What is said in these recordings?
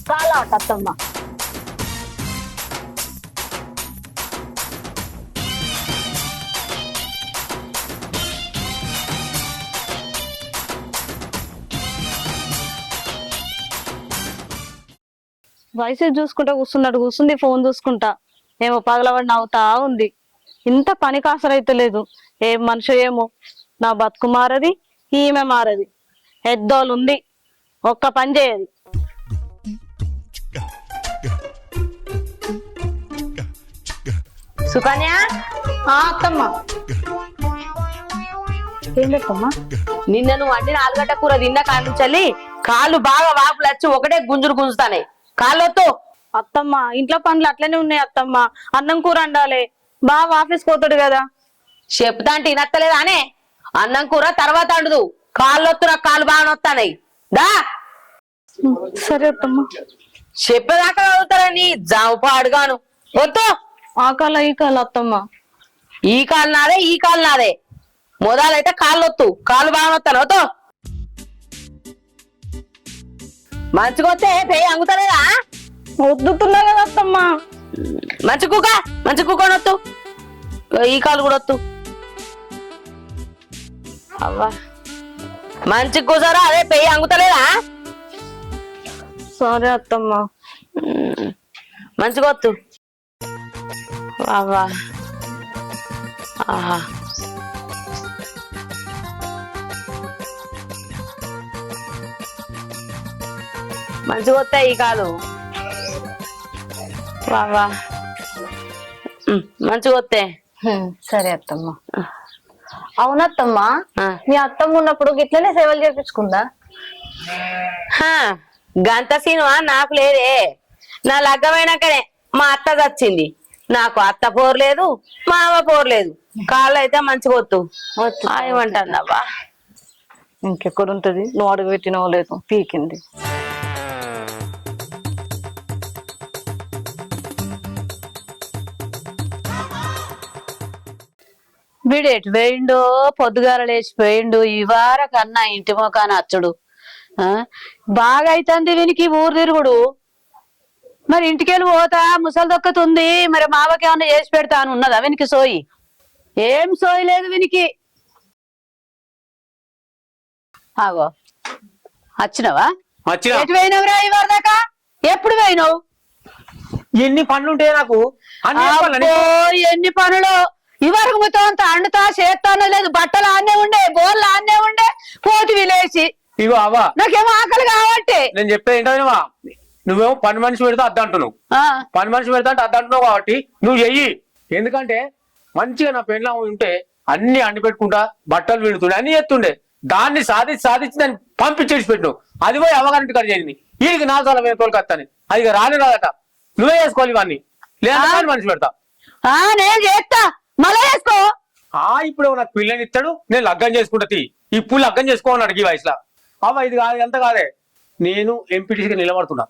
కాలాట అత్తమ్మ. వయసు చూసుకుంటా కూర్చుంది, ఫోన్ చూసుకుంటా. ఏమో పగలబడి నవ్వుతా ఉంది. ఇంత పని కాసరైతే లేదు. ఏం మనిషి ఏమో, నా బతుకు మారది, ఈమె మారది. ఎద్దోలు ఉంది, ఒక్క పని చేయదు. సుకన్య, అత్తమ్మ. ఏంటమ్మా? నిన్న నువ్వు వండిన ఆలుగడ్డ కూర తిన్న కానుంచల్లి కాళ్ళు బాగా వాపులు వచ్చి ఒకటే గుంజుడు గుంజుతానే. కాళ్ళొత్తు. అత్తమ్మ, ఇంట్లో పనులు అట్లనే ఉన్నాయి అత్తమ్మ. అన్నం కూర వండాలి, బాగా ఆఫీస్ పోతాడు కదా. చెప్తా అంటే వినత్తలేదా అనే? అన్నం కూర తర్వాత వండుదు. కాళ్ళొత్తు, నాకు కాళ్ళు బాగా నొత్తానాయి. దా. సరే అత్తమ్మ. చెప్పేదాకా చదువుతారని జాంప అడుగాను. వద్దు. ఆ కాల ఈ కాల అత్తమ్మ. ఈ కాలు నాదే, ఈ కాలు నాదే. మొదలైతే కాళ్ళొత్తు, కాళ్ళు బాగా నొత్తాను. వద్దు. మంచిగొస్తే పేయి అంగుతలేదా? వద్దుతున్నా కదా అత్తమ్మ. మంచి కుక్క నొత్తు. ఈ కాలు కూడా వత్తు. అవ్వా మంచి కూసారా, అదే పెయ్యి అంగుతలేదా? సరే అత్తమ్మ. మంచిగా వత్తు. అవ్వా ఆహా మంచిగా వస్తాయి ఈ కాలు. వావా మంచిగా వస్తాయి. సరే అత్తమ్మ. అవునత్తమ్మ, మీ అత్తమ్మ ఉన్నప్పుడు గిట్లనే సేవలు చేపించుకుందా? గంత సినిమా నాకు లేదే. నా లగ్గమైనాకనే మా అత్త చచ్చింది. నాకు అత్త పోరలేదు, మా అమ్మ పోరలేదు. కాళ్ళు అయితే మంచిగా వత్తు ఏమంటాందబ్బా. ఇంకెక్కడుంటది, నువ్వు అడుగు పెట్టినవో లేదు, పీకింది. వీడు ఎటు పోయిండో, పొద్దుగాల లేచిపోయిండు. ఇవార కన్నా ఇంటి మొకాన అచ్చుడు బాగా అయితుంది వీనికి ఊరు తిరుగుడు. మరి ఇంటికెళ్ళి పోతా ముసలి దొక్కతుంది. మరి మావకి ఏమన్నా చేసి పెడతా అని ఉన్నదా వీనికి సోయి? ఏం సోయి లేదు వీనికి. ఆగో వచ్చినవా? ఎటు పోయినవురా ఇవాళ దాకా? ఎప్పుడు పోయినావు? ఎన్ని పనులుంటాయి నాకు. ఎన్ని పనులు ఇవరకు మొత్తం అంతా అండుతా చేస్తానో లేదు. బట్టలు ఆన్నే ఉండే, బోర్లు ఆన్నే ఉండే, పోతి విలేసి. ఇగో అవ్వా, నాకేమో ఆకలి కాబట్టి. నేను చెప్పేది ఏంటో, నువ్వేమో పని మనిషి పెడతా అద్ద అంటున్నావు. పని మనిషి పెడతా అంటే అద్ద అంటున్నావు కాబట్టి నువ్వు చెయ్యి. ఎందుకంటే మంచిగా నా పెళ్ళ ఉంటే అన్ని అండి పెట్టుకుంటా, బట్టలు విడుతుండే, అన్ని ఎత్తుండే. దాన్ని సాధించి దాన్ని పంపించేసి పెట్టినావు. అది పోయి అవ్వగారింటి కాడ చేయింది. వీడికి 4 సార్లు మేము తోలుకొస్తాను. అది రాని రాదట. నువ్వే చేసుకోవాలి ఇవన్నీ, లేదా పని మనిషి పెడతా. నేను చేస్తా, మళ్ళా చేసుకో. ఇప్పుడు నాకు పిల్లని ఇస్తాడు, నేను లగ్గం చేసుకుంటా. ఇప్పుడు లగ్గం చేసుకోవాలన్నాడు ఈ వయసులో. ఇది కాదు, ఎంత కాదే. నేను ఎంపీటీసీగా నిలబడుతున్నా,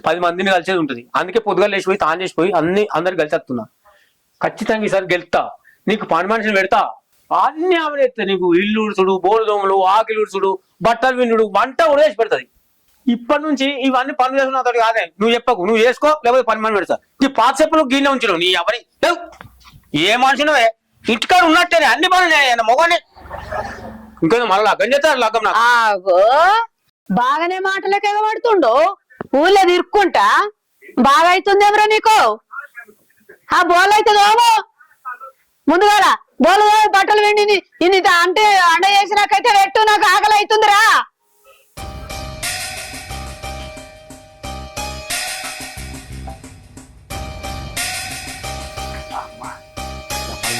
10 మందిని కలిసేది ఉంటుంది. అందుకే పొద్దుగా లేచిపోయి తాను చేసిపోయి అందరు కలిసేస్తున్నా. ఖచ్చితంగా ఈసారి గెలుతా. నీకు పని మనిషిని పెడతా. అన్ని ఆమె ఎత్తా. నీకు ఇల్లు ఉడుచుడు, బోలు దోమలు, ఆకిలు ఉడుచుడు, బట్టలు విండు, వంట కూడా చేసి పెడతాది. ఇప్పటి నుంచి ఇవన్నీ పనులు చేసుకున్న తోటి కాదే. నువ్వు చెప్పకు, నువ్వు చేసుకో, లేకపోతే పని మనిషి పెడతా. ఈ పాత చెప్పులు గిన్నె ఉంచడం నీ ఎవరి ఏ మనిషినవే. ఇంటికాడ ఉన్నట్టేనే అన్ని పనులు మొగనే. ఇంకా మళ్ళీ లగ్గం చేస్తారు. లగ్గం నాకు బాగానే మాటలకు ఎగబడుతుండు. ఊళ్ళో తిరుక్కుంటా బాగా అవుతుంది ఎవరో నీకు. ఆ బోల్ అవుతుందేమో ముందుగాల బోలు బట్టలు వెండి ఇన్ని అంటే అండ చేసినాకైతే పెట్టు, నాకు ఆకలి అవుతుందిరా.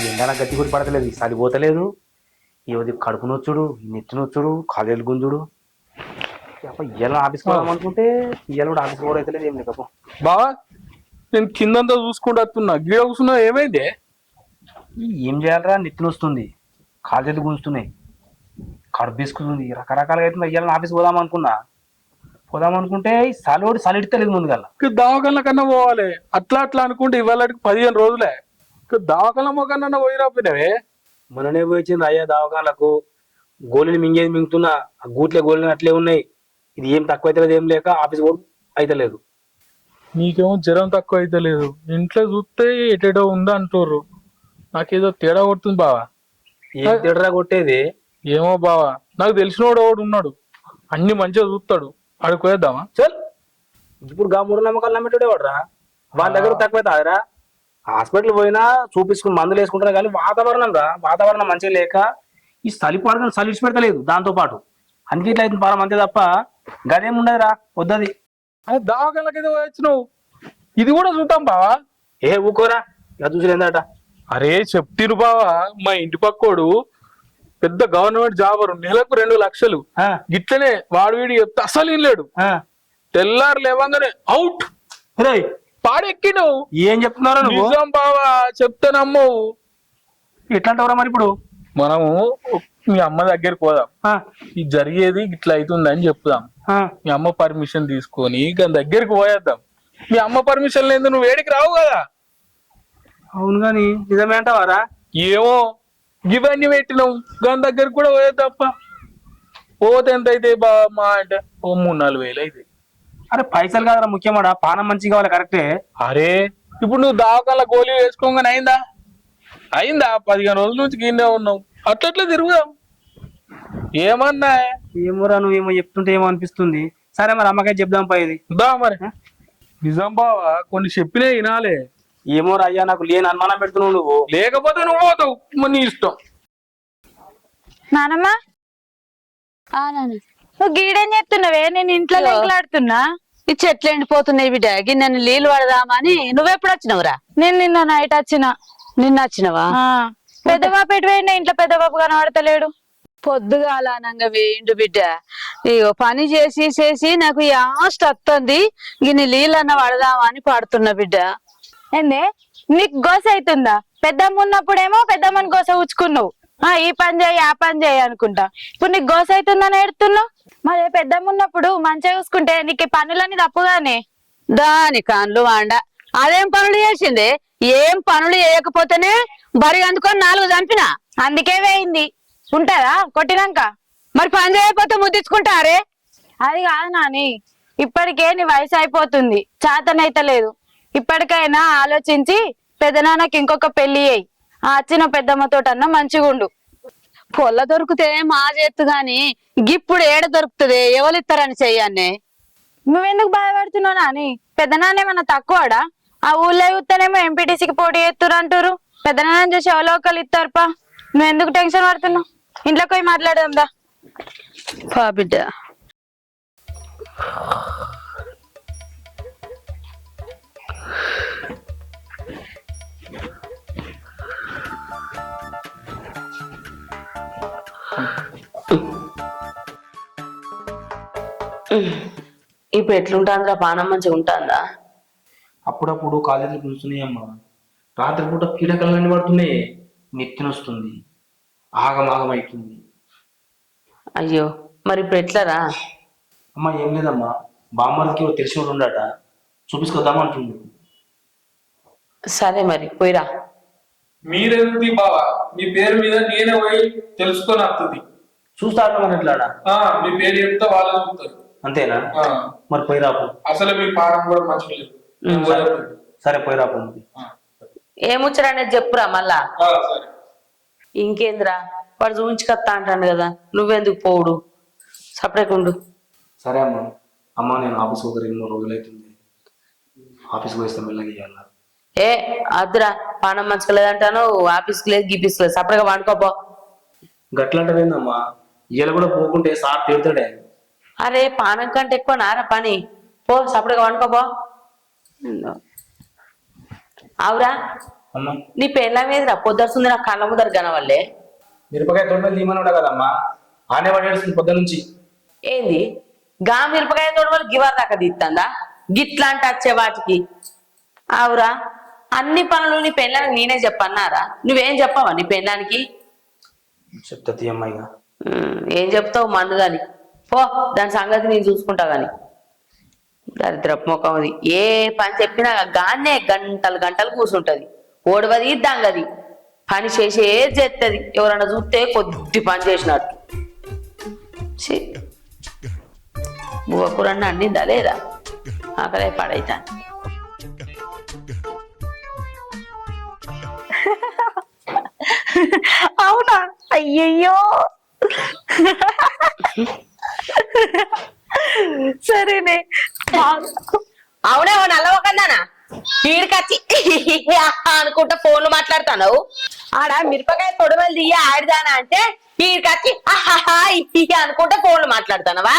ఎండ గట్టి కూడా పడతలేదు, సరిపోతలేదు. ఏది కడుపు నొచ్చుడు, నెత్తి నొచ్చుడు, కాలేలు గుంజుడు. ఇయ్యాల ఆఫీస్ పోదాం అనుకుంటే ఇయ్యాల కూడా ఆఫీస్ పోవడం అయితే లేదు. ఏం లేకపో బావా, నేను కిందంతా చూసుకుంటూ వస్తున్నా. గిడ కూర్చున్నా, ఏమైంది? ఏం చేయాలరా, నెత్తి నొస్తుంది, కాలేలు గుంజుతున్నాయి, కడుపు తీసుకుంటుంది, రకరకాలుగా అయితే ఇయ్యాల ఆఫీస్ పోదాం అనుకుంటే సలిడితలేదు ముందుగా. దవాఖాన కన్నా పోవాలి. అట్లా అనుకుంటే ఇవాళ 15 రోజులే. దవాఖాన మొకన్నా పోయి రాపోయినవే. మొన్ననే పోయింది అయ్యా దవాఖానలకు. గోళీలు మింగేది మింగుతున్నా, ఆ గూట్లే గోళీలు అట్లే ఉన్నాయి. ఇది ఏం తక్కువ అయితే ఏం లేక ఆఫీస్ పోడు అయితే లేదు. నీకేమో జ్వరం తక్కువ అయితే లేదు, ఇంట్లో చూస్తే ఎటేటో ఉందా అంటారు. నాకేదో తేడా కొడుతుంది బావా. ఏం తిడరా కొట్టేది? ఏమో బావా, నాకు తెలిసినోడు ఒకడు ఉన్నాడు, అన్ని మంచిగా చూస్తాడు, ఆడికి పోయేద్దామా? చల్, ఇప్పుడు గా మూడు నమ్మకాలు నమ్మేటోడేవాడరా, వాళ్ళ దగ్గర తక్కువ తాగరా. హాస్పిటల్ పోయినా చూపించుకుని మందులు వేసుకుంటారా కానీ వాతావరణం మంచిగా లేక ఈ చలి పాడుకొని చలి ఇచ్చి పెడతలేదు. దాంతో పాటు అందుకే ఇట్లా అయితే పారం అంతే తప్ప గదేం ఉండదురా, వద్దది. అదే దవాఖానకైతే వచ్చినావు, ఇది కూడా చూద్దాం బావా. ఏ ఊకోరా, ఇలా చూసి ఏందట. అరే చెప్తిరు బావా, మా ఇంటి పక్కోడు పెద్ద గవర్నమెంట్ జాబరు, నెలకు 2 లక్షలు. గిట్లనే వాడు వీడి చెప్తే అసలు ఇల్లేడు, తెల్లారు లేవంగానే అవుట్ పాడెక్కిను. ఏం చెప్తున్నారా నువ్వు? నిజం బావా, చెప్తే నమ్మవు. ఎట్లాంటవరా మరి ఇప్పుడు? మనము మీ అమ్మ దగ్గరికి పోదాం, ఇది జరిగేది ఇట్లా అవుతుందని చెప్దాం. మీ అమ్మ పర్మిషన్ తీసుకొని దాని దగ్గరికి పోయేద్దాం. మీ అమ్మ పర్మిషన్ లేదు నువ్వు వేడికి రావు కదా. అవును గాని నిజమే అంటావారా? ఏమో ఇవన్నీ పెట్టినావు, దాని దగ్గరికి కూడా పోయేద్దప్ప. పోతే ఎంత అయితే బావా, మా అంటే ఓ 3-4 వేలు అయితే. అరే పైసలు కాదరా ముఖ్యమాడా, పానం మంచిగా కావాలి. కరెక్టే. అరే ఇప్పుడు నువ్వు దావకాల గోళీ వేసుకోగానే అయిందా 15 రోజుల నుంచి గిన్నె ఉన్నావు, అట్లట్లా తిరుగుదాం. ఏమన్నా ఏమోరా, నువ్వేమో చెప్తుంటే ఏమో అనిపిస్తుంది. సరే మరి అమ్మకైతే చెప్దాం పోయేది. దా మరి. నిజం బావా, కొన్ని చెప్పినే వినాలే. ఏమోరా అయ్యా, నాకు లేని అనుమానం పెడుతున్నావు నువ్వు. లేకపోతే నువ్వు పోతావు, మరి నీ ఇష్టం. నానమ్మ నువ్వు గీడేం చేస్తున్నావే? నేను ఇంట్లో లెక్కలాడుతున్నా. ఈ చెట్లు ఎండిపోతున్నాయి బిడ్డ, గిన్నె నీళ్లు పడదామని. నువ్వెప్పుడు వచ్చినవురా? నేను నిన్న నైట్ వచ్చిన. నిన్న వచ్చినవా? పెద్ద బాబు ఎటు పోయిండే? ఇంట్లో పెద్ద బాబు కనబడతలేడు. పొద్దుగాలనంగా వేయండు బిడ్డ. ఇగో పని చేసి చేసి నాకు యాస్ట్ వస్తుంది, గిన్నె నీళ్ళన్న పడదామని పడుతున్నా బిడ్డ. ఏందే నీకు గోస అవుతుందా? పెద్దమ్మ ఉన్నప్పుడేమో పెద్దమ్మని గోస ఉచ్చుకున్నావు, ఈ పని చేయి ఆ పని చేయి అనుకుంటా. ఇప్పుడు నీకు గోస అవుతుందని ఏడుతున్నావు. మరి పెద్దమ్మ ఉన్నప్పుడు మంచిగా చూసుకుంటే నీకు పనులన్నీ తప్పుగానే. దాని కాన్లు వాండ అదేం పనులు చేసింది? ఏం పనులు చేయకపోతేనే బరి అందుకొని 4 చంపిన. అందుకే వేయింది. ఉంటదా కొట్టినాక? మరి పని చేయకపోతే ముద్దించుకుంటారే. అది కాదు నాని, ఇప్పటికే నీ వయసు అయిపోతుంది, చేతనైతలేదు. ఇప్పటికైనా ఆలోచించి పెద్దనాన్నకి ఇంకొక పెళ్లి అయ్యి ఆ వచ్చిన పెద్దమ్మతోటన్నా మంచిగుండు. పొల్ల దొరికితే మా చేత్తు గాని గిప్పుడు ఏడ దొరుకుతుంది? ఎవరిస్తారని చెయ్యాన్ని. నువ్వెందుకు బాధపడుతున్నావు నాని? పెద్దనాన్నేమన్నా తక్కువడా? ఆ ఊళ్ళో చూస్తేనేమో ఎంపీటీసీకి పోటీ చేస్తురు అంటారు, పెద్దనాన్న చూసి అవలోకలు ఇస్తారుపా. నువ్వెందుకు టెన్షన్ పడుతున్నావు? ఇంట్లోకి పోయి మాట్లాడదాం దా. పా బిడ్డ. ఇప్పుడు ఎట్లుంటాందిరా? పానం మంచిగా ఉంటుందా? అప్పుడప్పుడు కాలేజీలు కూర్చున్నాయి అమ్మా, రాత్రిపూట కీడకలన్నీ పడుతున్నాయి, నెత్తినొస్తుంది, ఆగమాగం అవుతుంది. అయ్యో మరి ఇప్పుడు ఎట్లరా? అమ్మా ఏం లేదమ్మా, బామ్మడికి తెలిసిన వాడు ఉండట, చూపించుకొద్దామంటుండు. సరే మరి పోయిరా. మీరెందుకు బావా, మీ పేరు మీద నేనే పోయి తెలుసుకొని వస్తుంది. చూస్తాడు మరి ఎట్లాడా? మీ పేరు చెప్తే వాళ్ళు చూస్తారు. అంతేనా? మరి పోయిరాపు. అసలు మీ పాఠం కూడా మంచిగా లేదు. సరే పోయిరాపు. ఏముచ్చరా అనేది చెప్పురా మళ్ళా. ఇంకేంద్రా, వాడు చూపించుకొస్తా అంటాను కదా, నువ్వెందుకు పోవుడు? సపరేట్ ఉండు. సరే అమ్మా. అమ్మా నేను ఆఫీస్ ఒక 2-3 రోజులు అవుతుంది, ఆఫీస్కి పోయిస్తే మెల్లగా ఇవ్వాలా? ఏ అద్దురా, పానం మంచిగా లేదంటాను, ఆఫీస్కి లేదు గీపీస్కి లేదు, సపరేట్గా వండుకోపో. గట్లంటదేందమ్మా, ఇయ్యాల కూడా పోకుంటే సార్ తిడతాడే. అరే పానం కంటే ఎక్కువ నారా పని, పో సపరేట్గా వండుకోపో. అవురా, అమ్మా నీ పెళ్ళ మీదరా పొద్దుస్తుంది, నాకు కళ్ళ ముదర కనవల్లే. మిరపకాయ తోటలో తీమన్నాడు కదమ్మా, ఆనే పడేస్తుంది పొద్దు నుంచి. ఏంది గా మిరపకాయ తోట వల్ల గివర్ దాకా తీస్తుందా? గిట్లాంటి వచ్చే వాటికి. అవురా, అన్ని పనులు నీ పెళ్ళానికి నేనే చెప్పన్నారా? నువ్వేం చెప్పావా నీ పెళ్ళానికి? చెప్తా తీయమ్మాయిగా. ఏం చెప్తావు మండుదని? పో, దాని సంగతి నేను చూసుకుంటా గాని. దరిద్రపు ముఖం అది, ఏ పని చెప్పినా గానే గంటలు గంటలు కూర్చుంటది, ఓడవది దాంగది, పని చేసేది చేస్తుంది. ఎవరన్నా చూస్తే కొద్ది పని చేసినట్టు. బువ్వకూరన్న అండిందా లేదా? ఆకలే పడైతా అవునా? అయ్యయ్యో. సరేనే. అవునేమో నల్లవకన్నానా ఈడికొచ్చి అనుకుంటా ఫోన్లు మాట్లాడుతున్నావు. ఆడ మిరపకాయ తొడవలు తీయ ఆడిదానా అంటే ఈడికొచ్చి అనుకుంటా ఫోన్లు మాట్లాడుతున్నావా?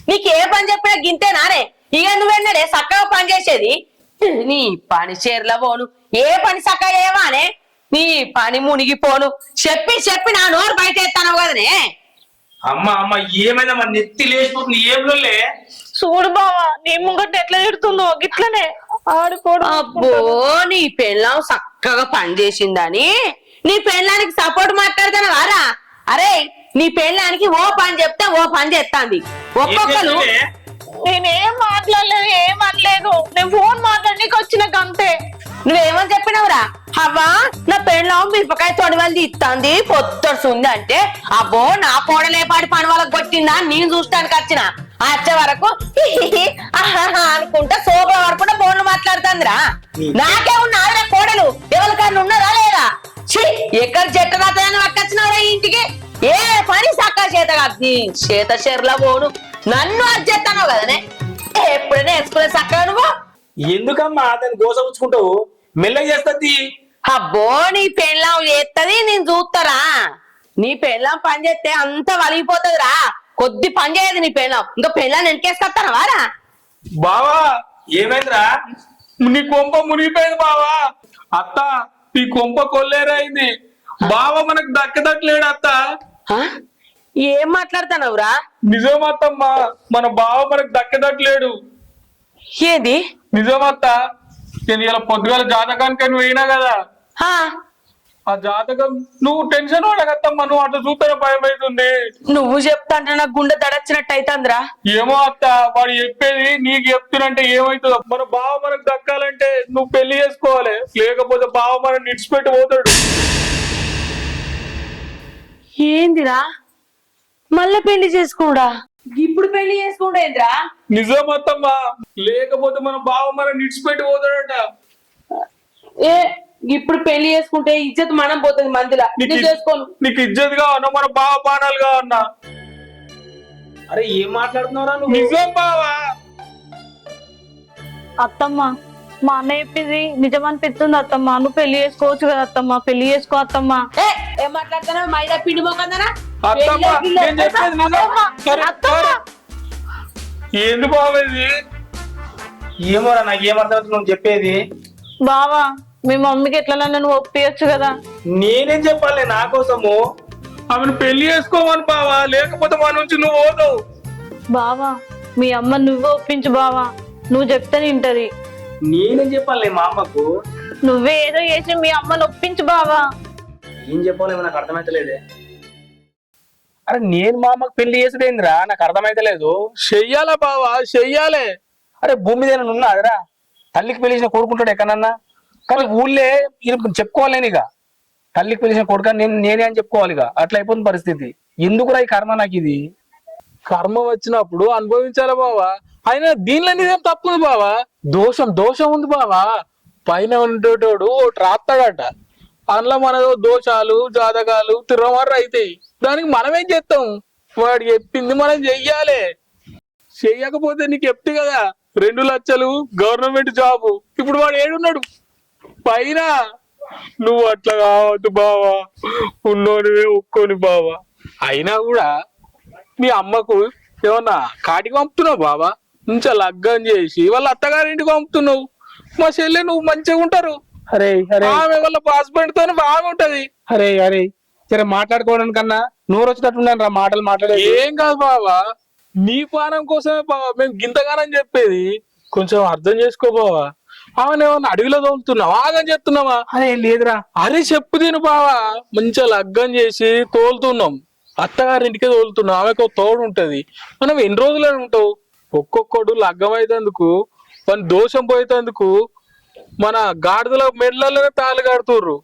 నీకే పని చెప్పినా గింతేనానే? ఇక నువ్వెన్నడే చక్కగా పని చేసేది? నీ పని చీరలో పోను, ఏ పని చక్కగా ఏమానే? నీ పని మునిగిపోను చెప్పి చెప్పి నా నోరు బయట ఎత్తాను కదనే. అమ్మ ఏమైనా మన నెత్తి లేచిపోతుంది. ఏం లొల్లే? చూడు బావా, నీ ముంగట ఎట్లా తిడుతుందో గిట్లనే ఆడుకోడు. అబ్బో నీ పెళ్ళాం చక్కగా పని చేసిందని నీ పెళ్ళానికి సపోర్ట్ మాట్లాడతాను వారా? అరే నీ పెళ్ళానికి ఓ పని చెప్తే ఓ పని చేస్తాంది. ఒక్కొక్కరు నేనేం మాట్లాడలేదు, ఏమనలేదు. నేను ఫోన్ మాట్లాడడానికి వచ్చిన అంతే. నువ్వేమని చెప్పినవురా? అవ్వా నా పెళ్ళాం మిరపకాయ తొడవల్ది ఇస్తాంది పొత్తడుస్తుంది అంటే అబ్బో నా కోడలేపాటి పని వాళ్ళకి కొట్టిందా నేను చూస్తానికి వచ్చిన. వచ్చే వరకు అనుకుంటా సోఫా వరకు ఫోన్లు మాట్లాడుతుందిరా. నాకే ఉన్నది నా కోడలు ఎవరికన్నా ఉన్నదా లేదా? ఎక్కడ చెట్టు రాతని పట్టుకొచ్చినవరా ఇంటికి? ఏ పని సక్క చేత కాదు చేత చెర్ల పోను నన్ను అజ్జెత్తాను కదనే. ఎప్పుడైనా వేసుకునే చక్కగా నువ్వు ఎందుకమ్మా దాన్ని గోసపుచ్చుకుంటావు? మెల్లగా చేస్తుంది. అబ్బో నీ పెళ్ళాం చేస్తది నేను చూస్తారా? నీ పెళ్ళాం పని చేస్తే అంత వలిగిపోతుందిరా. కొద్ది పని చేయదు నీ పెళ్ళాం. ఇంకా పెళ్ళాన్ని వెనకేసుకొస్తానా వారా? బావా ఏమైందిరా? నీ కొంప మునిగిపోయింది బావా. అత్త నీ కొంప కొల్లేరైంది. బావ మనకు దక్కదట్లేడు అత్త. ఏం మాట్లాడుతున్నావురా? నిజం అత్తమ్మా, మన బావ మనకు దక్కదట్లేడు. ఏది నిజం అత్త. నేను ఇలా పొద్దుగాల జాతకానికి అని పోయినా కదా, ఆ జాతకం నువ్వు టెన్షన్ పడగత్తమ్మా. నువ్వు అట్లా చూస్తేనే భయం అవుతుంది. నువ్వు చెప్తా అంటే నాకు గుండె దడచ్చినట్టు అవుతుందిరా. ఏమో అత్త, వాడు చెప్పేది నీకు చెప్తున్నంటే ఏమవుతుందో. మన బావ మనకు దక్కాలంటే నువ్వు పెళ్లి చేసుకోవాలి, లేకపోతే బావ మనం నిడిచిపెట్టి పోతాడు. ఏందిరా మళ్ళా పెళ్లి చేసుకోడా? ఇప్పుడు పెళ్లి చేసుకుంటేంద్రా? నిజం అత్తమ్మా, లేకపోతే మన బావ మనం నిడిచిపెట్టి పోతాడట. ఏ ఇప్పుడు పెళ్లి చేసుకుంటే ఇజ్జత్ మనం పోతుంది మందిలా. చేసుకోను. నీకు ఇజ్జత్ కావన్నా, మన బావ బాణాలు కావన్నా? అరే ఏం మాట్లాడుతున్నావురా నువ్వు? నిజం బావా. అత్తమ్మ, మా అన్న చెప్పింది నిజం అనిపిస్తుంది అత్తమ్మ. నువ్వు పెళ్లి చేసుకోవచ్చు కదా అత్తమ్మ, పెళ్లి చేసుకో అత్తమ్మ. ఏం మాట్లాడుతున్నావు? మైదా పిండి మొక్కదనా? అత్తమ్మా నేను చెప్పేది నిజం. సరే, ఏంది బావ ఇది? ఏమోరా నాకు ఏమర్థమవుతుంది నువ్వు చెప్పేది. బావా మీ మమ్మీకి ఎట్లా నువ్వు ఒప్పియచ్చు కదా. నేనేం చెప్పాలి నా కోసము? ఆమెను పెళ్లి చేసుకోమని బావా, లేకపోతే మా నుంచి నువ్వు పోతావు. బావా మీ అమ్మ నువ్వే ఒప్పించు బావా, నువ్వు చెప్తే వింటది. నేనేం చెప్పాలి మా అమ్మకు? నువ్వే ఏదో చేసి మీ అమ్మని ఒప్పించు బావా. ఏం చెప్పాలేమో నాకు అర్థమైతలేదే. అరే నేను మా అమ్మకు పెళ్లి చేసుడేందిరా? నాకు అర్థమైతలేదు. చెయ్యాలా బావా, చెయ్యాలే. అరే భూమి మీద ఉన్నదిరా, తల్లికి పెళ్లి చేసిన కోరుకుంటాడు ఎక్కడన్నా. కానీ ఊళ్ళే చెప్పుకోవాలేని ఇక తల్లికి పెళ్లి చేసిన కొడుకు నేనే అని చెప్పుకోవాలి. ఇక అట్లా అయిపోతుంది పరిస్థితి. ఎందుకురా ఈ కర్మ నాకు? ఇది కర్మ వచ్చినప్పుడు అనుభవించాలి బావా. అయినా దీనిలో నిజం తప్పుంది బావా. దోషం ఉంది బావా. పైన ఉండేటోడు ఒకటి రాస్తాడట, అందులో మన దోషాలు జాతకాలు తిరమర్ర అవుతాయి. దానికి మనం ఏం చేస్తాం? వాడు చెప్పింది మనం చెయ్యాలి. చెయ్యకపోతే నీకు చెప్తే కదా 2 లక్షలు గవర్నమెంట్ జాబు. ఇప్పుడు వాడు ఏడున్నాడు పైన. నువ్వు అట్లా కావద్దు బావా, ఉన్నోనివే ఒక్కోని బావా. అయినా కూడా మీ అమ్మకు ఏమన్నా కాటికి పంపుతున్నావు బావా? ఇంకా లగ్గం చేసి వాళ్ళ అత్తగారింటికి పంపుతున్నావు. మా చెల్లె నువ్వు మంచిగా ఉంటారు. అరే అరే ఆమె వాళ్ళ హస్బెండ్ తో బాగా ఉంటది. అరే అరే సరే మాట్లాడుకోవడానికి కన్నా నోరు వచ్చేటట్టున్నాను రా మాటలు మాట్లాడే. ఏం కాదు బావా, నీ పానం కోసమే బావా మేము గింతగానని చెప్పేది. కొంచెం అర్థం చేసుకో బావా. ఆమెను ఏమన్నా అడవిలో తోలుతున్నావా, ఆగని చెప్తున్నావా? అరే లేదురా. అరే చెప్పు తిను బావా. మంచిగా లగ్గం చేసి తోలుతున్నాం, అత్తగారింటికే తోలుతున్నాం. ఆమెకు తోడు ఉంటది. మనం ఎన్ని రోజులని ఉంటావు? ఒక్కొక్కడు లగ్గం అయితందుకు మన దోషం పోయేందుకు మన గాడిదల మెడలలోనే తాళి కడుతుర్రు.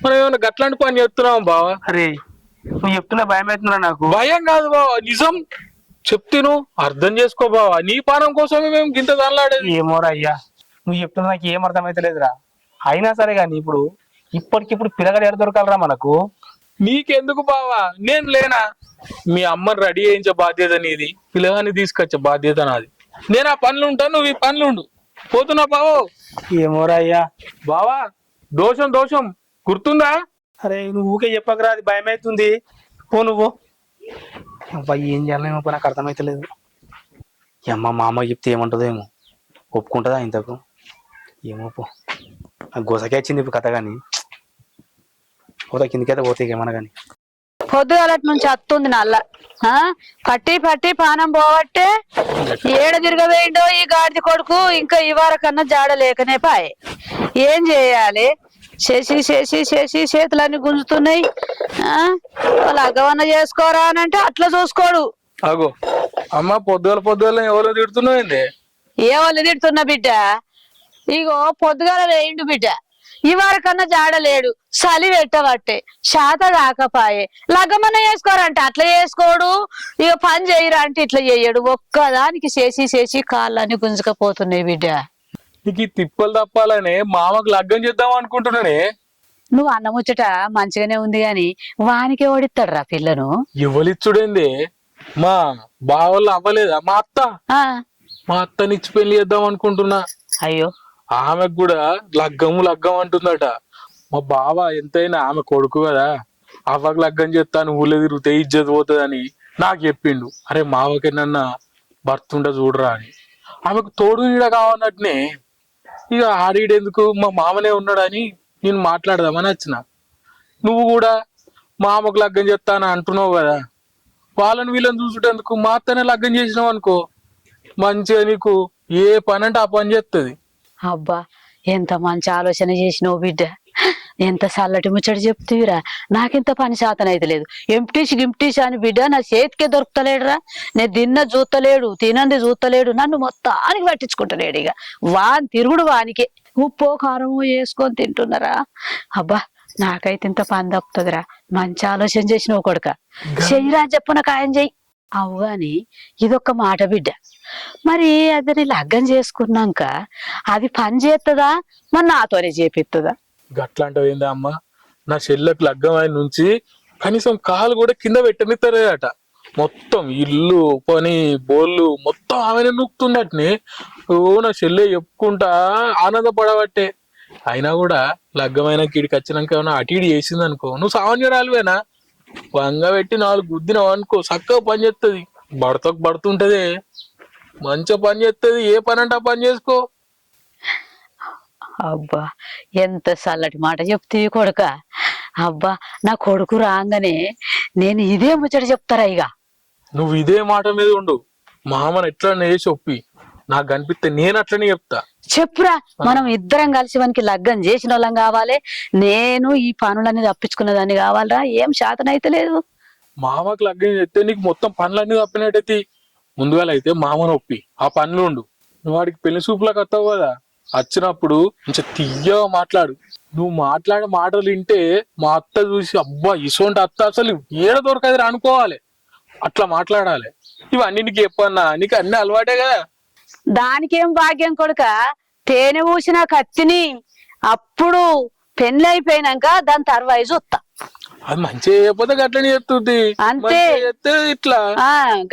మనం ఏమైనా గట్లాంటి పని చెప్తున్నాం బావా? అరే నువ్వు చెప్తున్నా భయం అవుతుందిరా నాకు. భయం కాదు బావా, నిజం. చెప్తేను అర్థం చేసుకో బావా, నీ పానం కోసమే మేము గింత దానిలాడేది. ఏమోరా అయ్యా, నువ్వు చెప్తున్నా నాకు ఏం అర్థమైతలేదురా. అయినా సరే కానీ ఇప్పుడు ఇప్పటికిప్పుడు పిల్లగాడు ఎడ దొరకాలరా మనకు? నీకెందుకు బావా, నేను లేనా? మీ అమ్మని రెడీ చేయించే బాధ్యత నీది, పిల్లగాన్ని తీసుకొచ్చే బాధ్యత నాది. నేను ఆ పనులు ఉంటాను, నువ్వు ఈ పనులు ఉండు. పోతున్నా బావో. ఏమోరా అయ్యా. బావా దోషం దోషం గుర్తుందా? అరే నువ్వు ఊకే చెప్పకరా, అది భయం అవుతుంది. పో నువ్వు. అబ్బాయి ఏం చేయాలేమో నాకు అర్థమైతలేదు. అమ్మ మా అమ్మ చెప్తే ఏమంటుందో ఏమో, ఒప్పుకుంటుందా ఇంతకు? ఏమో పో, నాకు గోసకే వచ్చింది ఇప్పుడు కథ. కానీ పోతా కిందికైతే పోతే ఏమన్నా కానీ. పొద్దుగాలటి నుంచి అత్తుంది నల్ల పట్టి పట్టి పానం పోవట్టే ఏడ తిరగవేయండో ఈ గాడిద కొడుకు. ఇంకా ఇవార కన్నా జాడ లేకనే పాయే. ఏం చేయాలి? చేసి చేసి చేసి చేతులన్నీ గుంజుతున్నాయి. వాళ్ళు అగ్గవన్న చేసుకోరా అని అంటే అట్లా చూసుకోడు. అగో అమ్మ, పొద్దుగాల ఎవరో తిడుతున్నాయింది? ఏ వాళ్ళు తిడుతున్నా బిడ్డ? ఇగో పొద్దుగాల వేయండు బిడ్డ, ఇవార కన్నా జాడలేడు. చలి పెట్టబట్టే శాత కాకపాయే. లగ్గమన్న చేసుకోరంటే అట్లా చేసుకోడు. ఇక పని చేయరా అంటే ఇట్లా చెయ్యడు. ఒక్కదానికి చేసి చేసి కాళ్ళని గుంజుకపోతున్నాయి బిడ్డ. నీకు ఈ తిప్పలు తప్పాలనే మామకు లగ్గం చేద్దాం అనుకుంటున్నానే. నువ్వు అన్న ముచ్చట మంచిగానే ఉంది గాని వానికే ఓడిస్తాడు రా పిల్లను. ఎవరిచ్చుడేంది? మా బావళ్ళు అవ్వలేదా? మా అత్తనిచ్చి పెళ్లి చేద్దాం అనుకుంటున్నా. అయ్యో, ఆమెకు కూడా లగ్గం అంటుందట. మా బావ ఎంతైనా ఆమె కొడుకు కదా, అవ్వకు లగ్గం చేస్తాను ఊళ్ళో తిరిగితే ఇజ్జత్ పోతుందని నాకు చెప్పిండు. అరే మావకేనన్నా భర్త ఉండ చూడరా అని. ఆమెకు తోడు నీడ కావన్నట్టునే. ఇక ఆడీడెందుకు, మా మామనే ఉన్నాడని నేను మాట్లాడదామని వచ్చిన. నువ్వు కూడా మామకు లగ్గం చేస్తాను అంటున్నావు కదా, వాళ్ళని వీళ్ళని చూసుటేందుకు మా అత్తనే లగ్గం చేసినావు అనుకో, మంచిగా నీకు ఏ పని అంటే ఆ పని చేస్తుంది. అబ్బా ఎంత మంచి ఆలోచన చేసినావు బిడ్డ. ఎంత చల్లటి ముచ్చట చెప్తీవిరా. నాకింత పని శాతం అయితే లేదు. గిమ్టీష్ అని బిడ్డ నా చేతికే దొరుకుతలేడురా. నేను తిన్న చూస్తలేడు, తినంది చూస్తలేడు, నన్ను మొత్తానికి పట్టించుకుంటలేడు. ఇక వాని తిరుగుడు వానికే. ఉప్పు కారము వేసుకొని తింటున్నారా. అబ్బా నాకైతే ఇంత పని తప్పుతుందిరా. మంచి ఆలోచన చేసినావు కొడుక. చెయ్యిరా చెప్పున ఖాయం చెయ్యి. అవు గాని ఇదొక్క మాట బిడ్డ, మరి అది లగ్గం చేసుకున్నాక అది పని చేస్తుందా, మరి నాతోనే చేపిస్తుందా? గట్లాంటివి అమ్మ, నా చెల్లెకు లగ్గం అయిన నుంచి కనీసం కాలు కూడా కింద పెట్టనిస్తారేట. మొత్తం ఇల్లు పని బోళ్ళు మొత్తం ఆమెనే నూకుతున్నట్టుని నా చెల్లె చెప్పుకుంటా ఆనందపడబట్టే. అయినా కూడా లగ్గమైన కీడికి వచ్చినాక ఏమన్నా అటు ఇటు చేసింది అనుకో, నువ్వు సామాన్యురాలువేనా? వంగ పెట్టి 4 గుద్దినావు అనుకో, చక్కగా పని చేస్తుంది. బడుతుంటదే, మంచిగా పని చేస్తుంది. ఏ పని అంటే ఆ పని చేసుకో. అబ్బా ఎంత చల్లటి మాట చెప్తే కొడుక. అబ్బా నా కొడుకు రాగానే నేను ఇదే ముచ్చట చెప్తారా. ఇక నువ్వు ఇదే మాట మీద ఉండు. మామని ఎట్లా వేసి ఒప్పి నాకు కనిపిస్తే నేను అట్లనే చెప్తా. చెప్పురా, మనం ఇద్దరం కలిసి మనకి లగ్గం చేసిన వాళ్ళం కావాలి. నేను ఈ పనులన్నీ తప్పించుకున్న దాన్ని కావాలరా. ఏం శాతనైతే లేదు. మామకు లగ్గం చేస్తే నీకు మొత్తం పనులన్నీ తప్పినట్టయితే ముందుగా అయితే మామను ఒప్పి ఆ పనులు ఉండు. నువ్వు వాడికి పెళ్లి చూపులకు వస్తావు కదా, వచ్చినప్పుడు కొంచెం తీయగా మాట్లాడు. నువ్వు మాట్లాడే మాటలు వింటే మా అత్త చూసి అబ్బా ఇసోంటి అత్త అసలు ఏడ దొరకదు అనుకోవాలి. అట్లా మాట్లాడాలి. ఇవన్నీ నీకు చెప్పన్నా, నీకు అన్ని అలవాటే కదా. దానికేం భాగ్యం కొడుక, తేనె పూసిన కత్తిని అప్పుడు పెళ్లి అయిపోయినాక దాని తర్వాత చూస్తా. అది మంచిగా చేయకపోతే గట్లనే చెప్తుంది. అంతే ఇట్లా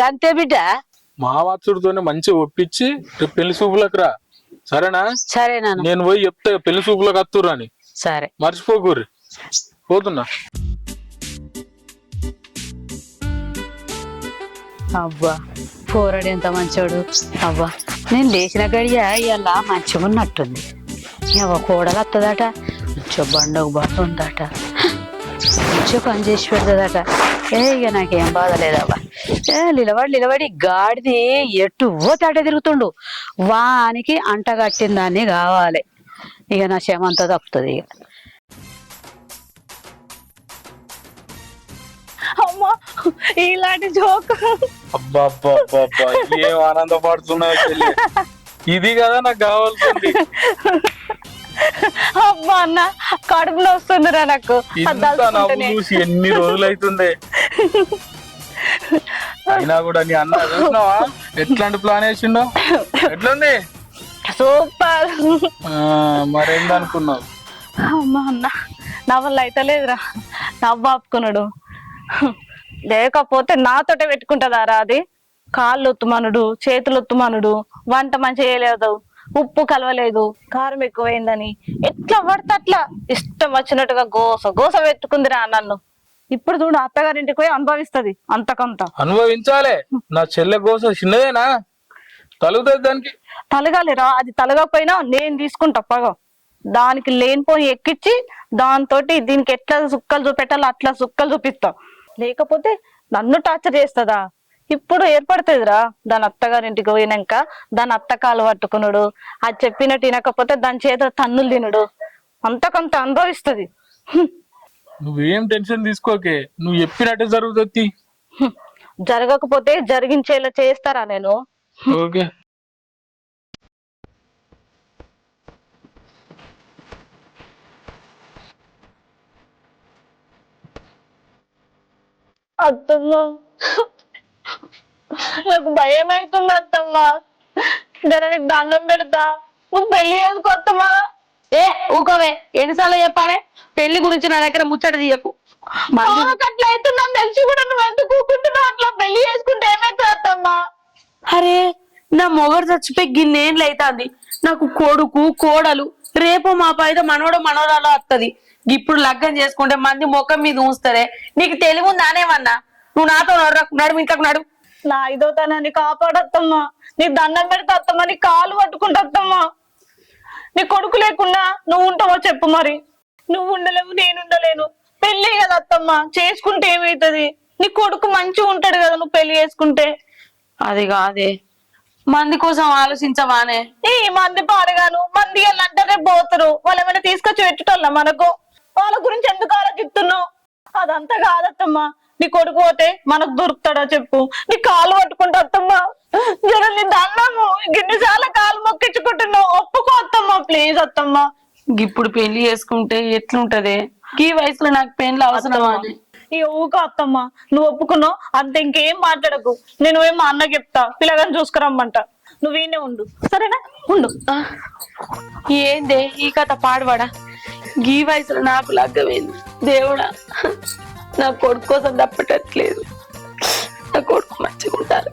గంతే బిడ్డ. మా వాత్సుడితోనే మంచిగా ఒప్పించి రేపు పెళ్లి చూపులకు రా, సరేనా? సరేనా, నేను పోయి చెప్తా పెళ్లి చూపులకు వస్తుర్రు అని. సరే మర్చిపోకూర్రి. పోతున్నా. అబ్బా పోరాడు ఎంత మంచోడు. అబ్బా నేను లేచిన గడియ ఇలా మంచిగా ఉన్నట్టుంది. కోడలు వస్తుందట, మంచిగా బండకు బండ ఉందట, మంచిగా పని చేసి పెడతదట. ఇక నాకేం బాధ లేదవ్వా. నిలబడి గాడిది ఎటు పోతే తిరుగుతుండు. వానికి అంట కట్టిన దాన్ని కావాలి. ఇక నా క్షమంతా తప్పుతుంది. ఇక అమ్మా ఇలాంటి జోక్ అబ్బా ఏం ఆనందపడుతున్నావు. ఇది కదా నాకు కావాల్సింది. అబ్బా అన్న కడుపులో వస్తుందిరా నాకు. నవ్వు చూసి ఎన్ని రోజులు అవుతుంది. అయినా కూడా నీ అన్న చూసినావా ఎట్లాంటి ప్లాన్ వేసిండో? ఎట్లుంది? సూపర్. మరేందనుకున్నావు? అమ్మా అన్న నా వల్ల అయితే లేదురా, నవ్వు ఆపుకున్నాడు. లేకపోతే నాతోటే పెట్టుకుంటుందారా అది? కాళ్ళు ఒత్తుమనుడు, చేతులు ఒత్తుమనుడు, వంట మంచిగా చేయలేదు, ఉప్పు కలవలేదు, కారం ఎక్కువైందని ఎట్లా పడితే అట్లా ఇష్టం వచ్చినట్టుగా గోస గోస పెట్టుకుందిరా నన్ను. ఇప్పుడు చూడు అత్తగారింటికి పోయి అనుభవిస్తుంది అంతకంత. అనుభవించాలే. నా చెల్లె కోసం చిన్నదేనా, తలుగుతుంది దానికి. తలగాలిరా, అది తలగకపోయినా నేను తీసుకుంటా పగ. దానికి లేనిపోయి ఎక్కించి దాంతో దీనికి ఎట్లా సుక్కలు చూపెట్టాలో అట్లా సుక్కలు చూపిస్తా. లేకపోతే నన్ను టార్చర్ చేస్తుందా? ఇప్పుడు ఏర్పడుతుందిరా. దాని అత్తగారింటికి పోయినాక దాని అత్త కాలు పట్టుకున్నాడు, అది చెప్పినట్టు వినకపోతే దాని చేత తన్నులు తినడు, అంతకంత అనుభవిస్తుంది. నువ్వేం టెన్షన్ తీసుకోకే, నువ్వు చెప్పినట్టే జరుగుతుంది. జరగకపోతే జరిగించేలా చేస్తారా నేను? ఓకే. అత్తమ్మా నాకు భయం అవుతుంది అత్తమ్మా, జర నీకు దండం పెడతా, నువ్వు పెళ్లి చేసుకోత్తమ్మా. ఏ ఊకోవే, ఎన్నిసార్లు చెప్పానే పెళ్లి గురించి నా దగ్గర ముచ్చట తీయకు. అట్లా అవుతుందని తెలిసి కూడా నువ్వు ఎందుకు కూకుంటున్నావు? అట్లా పెళ్లి చేసుకుంటే ఏమైతుంది అత్తమ్మా? అరే నా మొగడు చచ్చిపోయి గిన్నేళ్ళు అవుతుంది. నాకు కొడుకు కోడలు రేపు మా పైన మనోడు మనోరాలు వస్తుంది. ఇప్పుడు లగ్గం చేసుకుంటే మంది ముఖం మీద ఉంచుతారే. నీకు తెలివి ఉందానేమన్నా? నువ్వు నాతో నడు ఇంకా నడు. నా ఐదో తనాన్ని కాపాడత్తమ్మా, నీ దండం పెడతా అత్తమ్మా, నీ కాలు పట్టుకుంటత్తమ్మా. నీ కొడుకు లేకుండా నువ్వు ఉంటావో చెప్పు మరి? నువ్వు ఉండలేవు, నేను ఉండలేను. పెళ్ళి కదా అత్తమ్మా, చేసుకుంటే ఏమైతుంది? నీ కొడుకు మంచిగా ఉంటాడు కదా నువ్వు పెళ్లి చేసుకుంటే. అది కాదే, మంది కోసం ఆలోచించవానే? ఈ మంది పాడగాను, మంది అంటే రేపు పోతారు, వాళ్ళు ఏమైనా తీసుకొచ్చి పెట్టుటోళ్ళ మనకు? వాళ్ళ గురించి ఎందుకు ఆలోచిస్తున్నావు? అదంతా కాదత్తమ్మా. నీ కొడుకు పోతే మనకు దొరుకుతాడా చెప్పు? నీ కాలు పట్టుకుంటా అత్తమ్మా, జర నీ దండము, ఎన్నిసార్లు కాలు మొక్కించుకుంటున్నావు, ఒప్పుకో అత్తమ్మా ప్లీజ్ అత్తమ్మా. ఇప్పుడు పెళ్లి చేసుకుంటే ఎట్లుంటదే? ఈ వయసులో నాకు పెళ్లి అవసరమా? ఇక ఊకో అత్తమ్మా, నువ్వు ఒప్పుకున్నావు అంతే, ఇంకేం మాట్లాడకు. నేను ఏం మా అన్నకి చెప్తా, పిల్లగాని చూసుకురమ్మంట. నువ్వేనే ఉండు సరేనా? ఉండు. ఏందే ఈ కథ పాడవాడా? ఈ వయసులో నాకు లగ్గమైంది. దేవుడా, నా కొడుకు కోసం తప్పటట్లేదు. నా కొడుకు మంచిగా ఉంటారు.